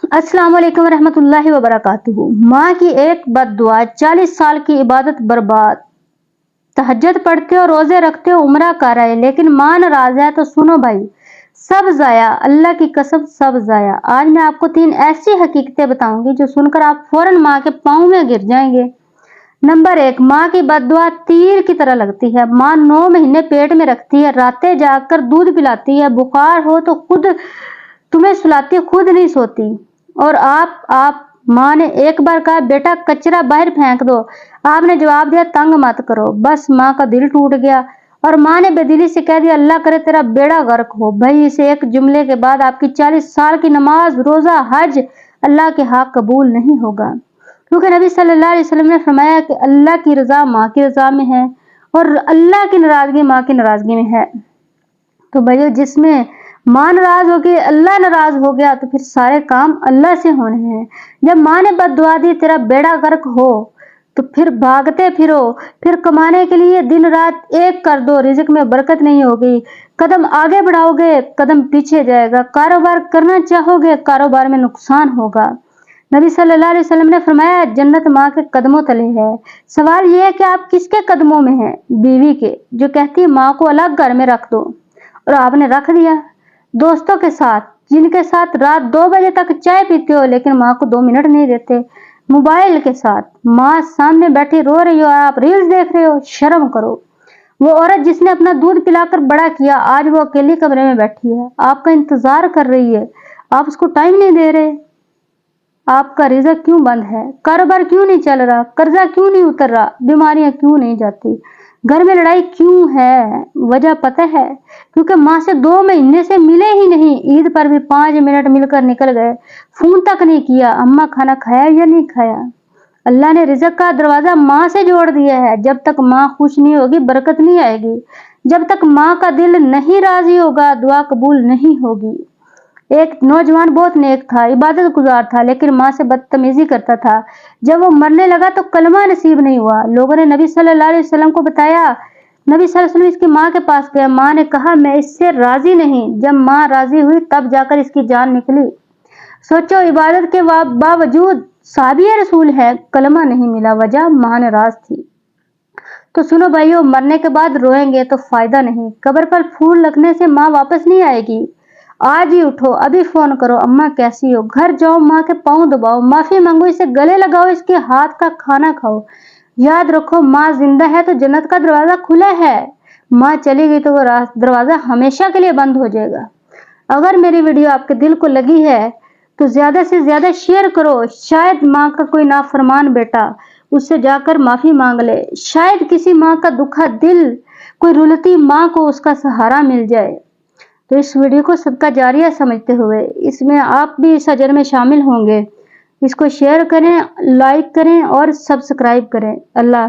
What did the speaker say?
अस्सलाम वालेकुम रहमतुल्लाहि व बरकातुहू। माँ की एक बद्दुआ, 40 साल की इबादत बर्बाद। तहज्जुद पढ़ते हो, रोजे रखते हो, उम्रा कर रहे, लेकिन माँ नाराज है तो सुनो भाई, सब जाया, अल्लाह की कसम सब जाया। आज मैं आपको 3 ऐसी हकीकतें बताऊंगी जो सुनकर आप फौरन माँ के पाँव में गिर जाएंगे। नंबर 1, माँ की बद्दुआ तीर की तरह लगती है। माँ 9 महीने पेट में रखती है, रातें जागकर दूध पिलाती है, बुखार हो तो खुद तुम्हें सुलाती, खुद नहीं सोती। और आप माँ ने एक बार कहा बेटा कचरा बाहर फेंक दो, आपने जवाब दिया तंग मत करो। बस माँ का दिल टूट गया और माँ ने बेदिली से कह दिया अल्लाह करे तेरा बेड़ा गर्क हो। भाई इस एक जुमले के बाद आपकी 40 साल की नमाज, रोजा, हज अल्लाह के हाथ कबूल नहीं होगा, क्योंकि नबी सल्लल्लाहु अलैहि वसल्लम ने फरमाया कि अल्लाह की रजा माँ की रजा में है और अल्लाह की नाराजगी माँ की नाराजगी में है। तो भाइयों, जिसमें माँ नाराज हो गई, अल्लाह नाराज हो गया, तो फिर सारे काम अल्लाह से होने हैं। जब माँ ने बद्दुआ दी तेरा बेड़ा गर्क हो, तो फिर भागते फिरो, फिर कमाने के लिए दिन रात एक कर दो, रिज़्क में बरकत नहीं होगी। कदम आगे बढ़ाओगे, कदम पीछे जाएगा। कारोबार करना चाहोगे, कारोबार में नुकसान होगा। नबी सल्लल्लाहु अलैहि वसल्लम ने फरमाया जन्नत माँ के कदमों तले है। सवाल यह है कि आप किसके कदमों में हैं? बीवी के, जो कहती है माँ को अलग घर में रख दो, और आपने रख दिया। दोस्तों के साथ, जिनके साथ रात 2 बजे तक चाय पीते हो लेकिन माँ को 2 मिनट नहीं देते। मोबाइल के साथ, माँ सामने बैठी रो रही हो, आप रील्स देख रहे हो, शर्म करो। वो औरत जिसने अपना दूध पिलाकर बड़ा किया, आज वो अकेली कमरे में बैठी है, आपका इंतजार कर रही है, आप उसको टाइम नहीं दे रहे। आपका रिज़्क क्यों बंद है? कारोबार क्यों नहीं चल रहा? कर्जा क्यों नहीं उतर रहा? बीमारियां क्यों नहीं जाती? घर में लड़ाई क्यों है? वजह पता है? क्योंकि माँ से 2 महीने से मिले ही नहीं। ईद पर भी 5 मिनट मिलकर निकल गए, फोन तक नहीं किया, अम्मा खाना खाया या नहीं खाया। अल्लाह ने रिज़्क का दरवाजा माँ से जोड़ दिया है। जब तक माँ खुश नहीं होगी, बरकत नहीं आएगी। जब तक माँ का दिल नहीं राजी होगा, दुआ कबूल नहीं होगी। एक नौजवान बहुत नेक था, इबादत गुजार था, लेकिन माँ से बदतमीजी करता था। जब वो मरने लगा तो कलमा नसीब नहीं हुआ। लोगों ने नबी सल्लल्लाहु अलैहि वसल्लम को बताया। नबी सल्लल्लाहु अलैहि वसल्लम इसकी माँ के पास गया। माँ ने कहा मैं इससे राजी नहीं। जब माँ राजी हुई तब जाकर इसकी जान निकली। सोचो, इबादत के बावजूद साबिया रसूल है, कलमा नहीं मिला, वजह माँ नाराज थी। तो सुनो भाइयों, मरने के बाद रोएंगे तो फायदा नहीं। कब्र पर फूल लगने से माँ वापस नहीं आएगी। आज ही उठो, अभी फोन करो, अम्मा कैसी हो? घर जाओ, माँ के पाँव दबाओ, माफी मांगो, इसे गले लगाओ, इसके हाथ का खाना खाओ। याद रखो, माँ जिंदा है तो जन्नत का दरवाजा खुला है, माँ चली गई तो वो दरवाजा हमेशा के लिए बंद हो जाएगा। अगर मेरी वीडियो आपके दिल को लगी है तो ज्यादा से ज्यादा शेयर करो। शायद माँ का कोई नाफरमान बेटा उससे जाकर माफी मांग ले। शायद किसी माँ का दुखा दिल, कोई रुलती माँ को उसका सहारा मिल जाए। तो इस वीडियो को सदका जारिया समझते हुए इसमें आप भी इस अजर में शामिल होंगे। इसको शेयर करें, लाइक करें और सब्सक्राइब करें। अल्लाह।